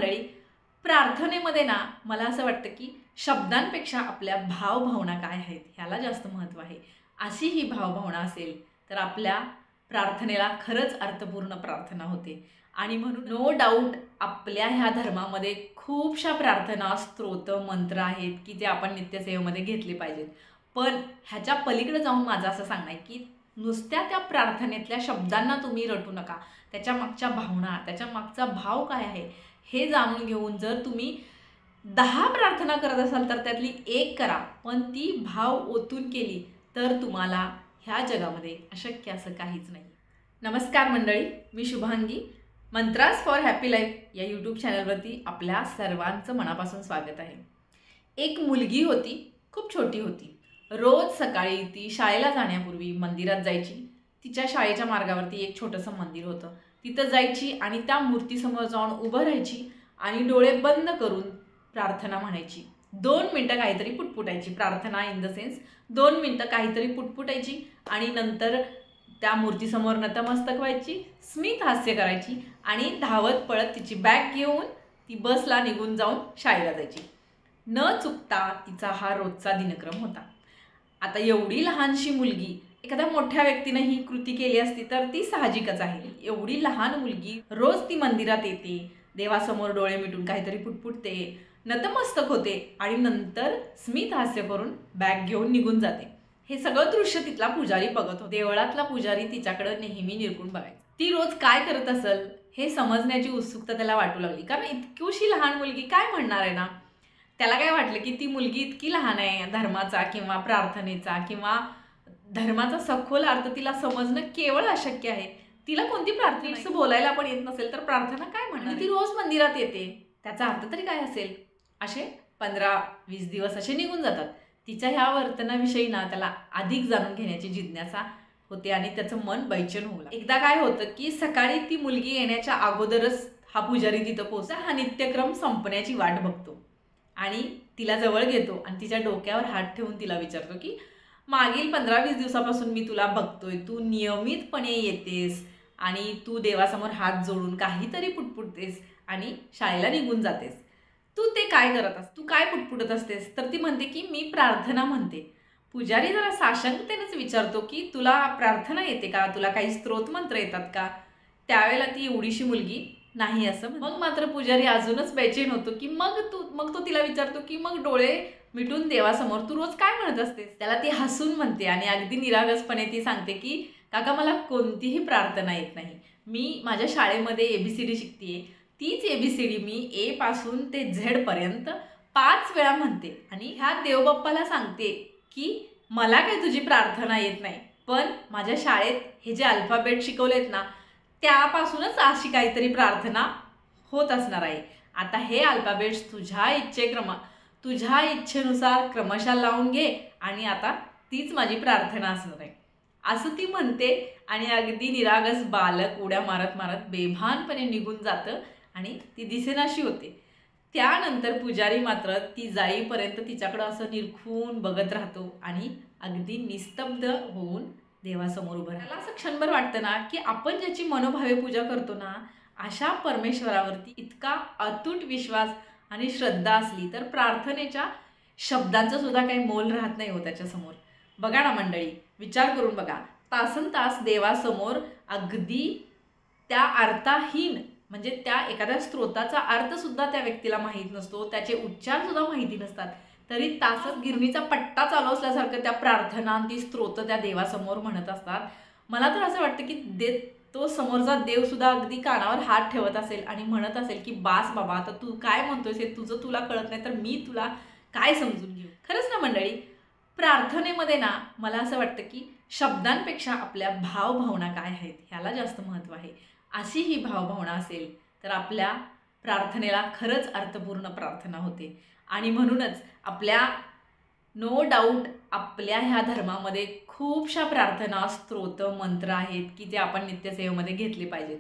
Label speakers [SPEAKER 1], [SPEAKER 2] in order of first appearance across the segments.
[SPEAKER 1] मंडळी, प्रार्थनेमध्ये ना मला असं वाटतं की शब्दांपेक्षा आपल्या भावभावना काय आहेत ह्याला जास्त महत्त्व आहे. अशी ही भावभावना असेल तर आपल्या प्रार्थनेला खरंच अर्थपूर्ण प्रार्थना होते. आणि म्हणून नो डाऊट आपल्या ह्या धर्मामध्ये खूपशा प्रार्थना, स्तोत्र, मंत्र आहेत की जे आपण नित्यसेवेमध्ये घेतले पाहिजेत. पण ह्याच्या पलीकडे जाऊन माझं असं सांगणं आहे की नुसत्या त्या प्रार्थनेतल्या शब्दांना तुम्ही रटू नका. त्याच्या मागच्या भावना, त्याच्या मागचा भाव काय आहे हे जाणून घेऊन जर तुम्ही 10 प्रार्थना करत असाल तर त्यातली एक करा, पण ती भाव ओतून केली तर तुम्हाला ह्या जगामध्ये अशक्य असं काहीच नाही. नमस्कार मंडळी, मी Shubhangi. Mantras for happy life या यूट्यूब चॅनलवरती आपल्या सर्वांचं मनापासून स्वागत आहे. एक मुलगी होती, खूप छोटी होती. रोज सकाळी ती शाळेला जाण्यापूर्वी मंदिरात जायची. तिच्या शाळेच्या मार्गावरती एक छोटंसं मंदिर होतं. तिथं जायची आणि त्या मूर्तीसमोर जाऊन उभं राहायची आणि डोळे बंद करून प्रार्थना म्हणायची. 2 मिनटं काहीतरी पुटपुटायची. प्रार्थना इन द सेन्स 2 मिनटं काहीतरी पुटपुटायची आणि नंतर त्या मूर्तीसमोर नतमस्तक व्हायची, स्मित हास्य करायची आणि धावत पळत तिची बॅग घेऊन ती बसला निघून जाऊन शाळेला जायची. न चुकता तिचा हा रोजचा दिनक्रम होता. आता एवढी लहानशी मुलगी एखाद्या मोठ्या व्यक्तीने ही कृती केली असती तर ती साहजिकच आहे. एवढी लहान मुलगी रोज ती मंदिरात येते, देवासमोर डोळे मिटून काहीतरी पुटपुटते, नतमस्तक होते आणि नंतर स्मित हास्य करून बॅग घेऊन निघून जाते. हे सगळं दृश्य तिथला पुजारी बघत होता. देवळातला पुजारी तिच्याकडे नेहमी निरखून बघायचा. ती रोज काय करत असेल हे समजण्याची उत्सुकता त्याला वाटू लागली. कारण इतकीशी लहान मुलगी काय म्हणणार आहे ना. त्याला काय वाटलं की ती मुलगी इतकी लहान आहे, धर्माचा किंवा प्रार्थनेचा किंवा धर्माचा सखोल अर्थ तिला समजणं केवळ अशक्य आहे. तिला कोणती प्रार्थनेचं बोलायला पण येत नसेल तर प्रार्थना काय म्हणणार. ती रोज मंदिरात येते, त्याचा अर्थ तरी काय असेल. असे 15-20 दिवस असे निघून जातात. तिच्या ह्या वर्तनाविषयी ना त्याला अधिक जाणून घेण्याची जिज्ञासा होते आणि त्याचं मन बैचन होऊ लागलं. एकदा काय होतं की सकाळी ती मुलगी येण्याच्या अगोदरच हा पुजारी तिथं पोहोचला. हा नित्यक्रम संपण्याची वाट बघतो आणि तिला जवळ घेतो आणि तिच्या डोक्यावर हात ठेवून तिला विचारतो की मागील 15-20 दिवसापासून मी तुला बघतोय, तू नियमितपणे येतेस आणि तू देवासमोर हात जोडून काहीतरी पुटपुटतेस आणि शाळेला निघून जातेस. तू ते काय करत असतेस, तू काय पुटपुटत असतेस. तर ती म्हणते की मी प्रार्थना म्हणते. पुजारी जरा साशंकतेनेच विचारतो की तुला प्रार्थना येते का, तुला काही स्तोत्रमंत्र येतात का. त्यावेळेला ती एवढीशी मुलगी नाही असं. मग मात्र पुजारी अजूनच बेचैन होतो की मग तो तिला विचारतो की मग डोळे मिटून देवासमोर तू रोज काय म्हणत असतेस. त्याला ती हसून म्हणते आणि अगदी निरागसपणे ती सांगते की काका मला कोणतीही प्रार्थना येत नाही. मी माझ्या शाळेमध्ये ABCD शिकतेय. तीच ABCD मी A पासून ते Z पर्यंत 5 वेळा म्हणते आणि ह्या देवबाप्पाला सांगते की मला काही तुझी प्रार्थना येत नाही, पण माझ्या शाळेत हे जे अल्फाबेट शिकवलेत ना त्यापासूनच अशी काहीतरी प्रार्थना होत असणार आहे. आता हे अल्फाबेट्स तुझ्या इच्छेनुसार क्रमशः लावून घे आणि आता तीच माझी प्रार्थना असणार आहे असं ती म्हणते आणि अगदी निरागस बालक उड्या मारत मारत बेभानपणे निघून जातं आणि ती दिसेनाशी होते. त्यानंतर पुजारी मात्र ती जाईपर्यंत तिच्याकडं असं निरखून बघत राहतो आणि अगदी निस्तब्ध होऊन देवासमोर उभं राहिला. असं क्षणभर वाटतं ना की आपण ज्याची मनोभावे पूजा करतो ना अशा परमेश्वरावरती इतका अतूट विश्वास आणि श्रद्धा असली तर प्रार्थनेच्या शब्दांचं सुद्धा काही मोल राहत नाही हो त्याच्यासमोर. बघा ना मंडळी, विचार करून बघा. तासनतास देवासमोर अगदी त्या अर्थहीन म्हणजे त्या एखाद्या स्तोत्राचा अर्थसुद्धा त्या व्यक्तीला माहीत नसतो, त्याचे उच्चारसुद्धा माहिती नसतात, तरी तासच गिरणीचा पट्टा चालू असल्यासारखं त्या प्रार्थना ती स्तोत्र त्या देवासमोर म्हणत असतात. मला तर असं वाटतं की तो समोरचा देवसुद्धा अगदी कानावर हात ठेवत असेल आणि म्हणत असेल की बास बाबा, आता तू काय म्हणतोयस हे तुला कळत नाही तर मी तुला काय समजून घेऊ. खरंच ना मंडळी, प्रार्थनेमध्ये ना मला असं वाटतं की शब्दांपेक्षा आपल्या भावभावना काय आहेत ह्याला जास्त महत्त्व आहे. अशी ही भावभावना असेल तर आपल्या प्रार्थनेला खरंच अर्थपूर्ण प्रार्थना होते. आणि म्हणूनच आपल्या नो डाऊट आपल्या ह्या धर्मामध्ये खूपशा प्रार्थना, स्तोत्र, मंत्र आहेत की जे आपण नित्यसेवेमध्ये घेतले पाहिजेत.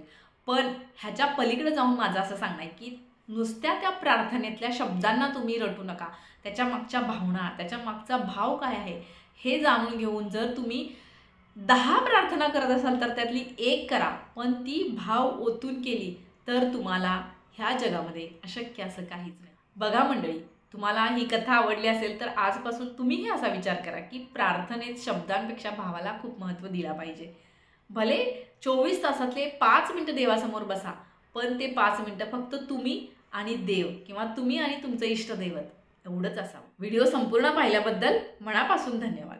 [SPEAKER 1] पण ह्याच्या पलीकडे जाऊन माझं असं सांगणं आहे की नुसत्या त्या प्रार्थनेतल्या शब्दांना तुम्ही रटू नका. त्याच्या मागच्या भावना, त्याच्या मागचा भाव काय आहे हे जाणून घेऊन जर तुम्ही 10 प्रार्थना करत असाल तर त्यातली एक करा, पण ती भाव ओतून केली तर तुम्हाला ह्या जगामध्ये अशक्य असं काहीच नाही. बघा मंडळी, तुम्हाला ही कथा आवडली असेल तर आजपासून तुम्हीही असा विचार करा की प्रार्थनेत शब्दांपेक्षा भावाला खूप महत्त्व दिला पाहिजे. भले 24 तासातले 5 मिनिटं देवासमोर बसा, पण ते 5 मिनिटं फक्त तुम्ही आणि देव किंवा तुम्ही आणि तुमचं इष्टदैवत एवढंच असावं. व्हिडिओ संपूर्ण पाहिल्याबद्दल मनापासून धन्यवाद.